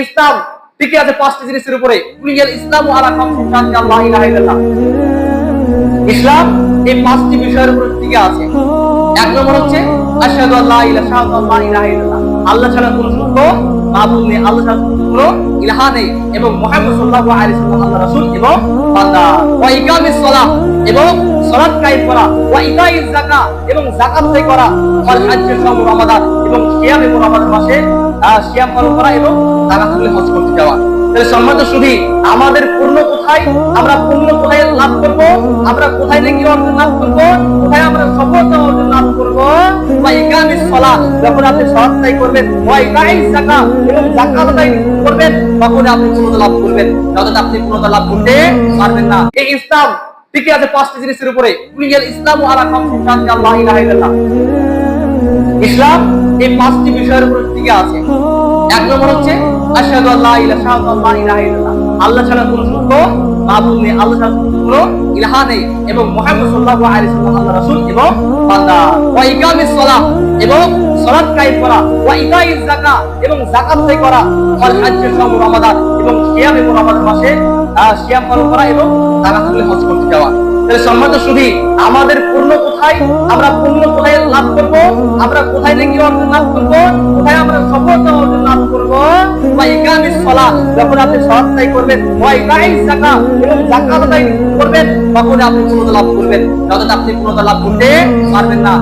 ইসলাম টিকে আছে পাঁচটি জিনিসের উপরে। কুলিয়াল ইসলামু আলা খামসিন শাহাদাতি আল্লা ইলাহা ইল্লাল্লাহ। ইসলাম এই পাঁচটি বিষয়ের উপর টিকে আছে। এক নম্বর হচ্ছে আশহাদু আল্লা ইলাহা ইল্লাল্লাহ, আল্লাহ ছাড়া কোনো সত্য মাবুদ নেই, আল্লাহ ছাড়া কোনো ইলাহা নেই, এবং মুহাম্মদ সাল্লাল্লাহু আলাইহি ওয়াসাল্লাম আল্লাহর রাসূল এবং বান্দা। ওয়া ইকামিস সালাহ, এবং সালাত কায়েম করা, ওয়া ইতাইজ যাকাত, এবং যাকাত আদায় করা, ওয়াল হজ্জ শাহরু রমাদান, এবং সিয়াম এবং রমাদান মাসে সিয়াম পালন করা এবং যাকাত তুলে হজ করতে যাওয়া। তাহলে সম্মানিত সুধী, আমাদের পূর্ণ কোথায়, আমরা পূর্ণ কোথায় লাভ করব, আমরা কোথায় নেকি অর্জন লাভ করব, কোথায় আমরা সফলতা অর্জন লাভ করব? ওয়া ইকামিস সালাহ, যখন আপনি সালাত আদায় করবেন, ওয়া ইতাইজ যাকাত, এবং যাকাত আদায় করবেন, তখন আপনি পূর্ণতা লাভ করবেন। যতদিন আপনি পূর্ণতা লাভ করতে পারবেন না। এই ইসলাম টিকে আছে পাঁচটি জিনিসের উপরে। কুলিয়াল ইসলামু আলা খামসিন শাহাদাতি আল্লা ইলাহা ইল্লাল্লাহ। ইসলাম এই পাঁচটি বিষয়ের উপর টিকে আছে। এক নম্বর হচ্ছে আশহাদু আল্লা ইলাহা ইল্লাল্লাহ, আল্লাহ ছাড়া কোনো সত্য মাবুদ নেই, আল্লাহ ছাড়া কোনো ইলাহা নেই, এবং মুহাম্মদ সাল্লাল্লাহু আলাইহি ওয়াসাল্লাম আল্লাহর রাসূল এবং বান্দা। ওয়া ইকামিস সালাহ, এবং সালাত কায়েম করা, ওয়া ইতাইজ যাকাত, এবং যাকাত আদায় করা, ওয়াল হজ্জ শাহরু রমাদান, এবং সিয়াম এবং রমাদান মাসে সিয়াম পালন করা এবং যাকাত তুলে হজ করতে যাওয়া। তাহলে সম্মানিত সুধী, আমাদের পূর্ণ কোথায়, আমরা পূর্ণ কোথায় লাভ করব, আমরা কোথায় নেকি অর্জন লাভ করব, কোথায় আমরা সফলতা অর্জন লাভ করব? ওয়া ইকামিস সালাহ, যখন আপনি সালাত আদায় করবেন, ওয়া ইতাইজ যাকাত, এবং যাকাত আদায় করবেন, তখন আপনি পূর্ণতা লাভ করবেন। যতদিন আপনি পূর্ণতা লাভ করতে পারবেন না।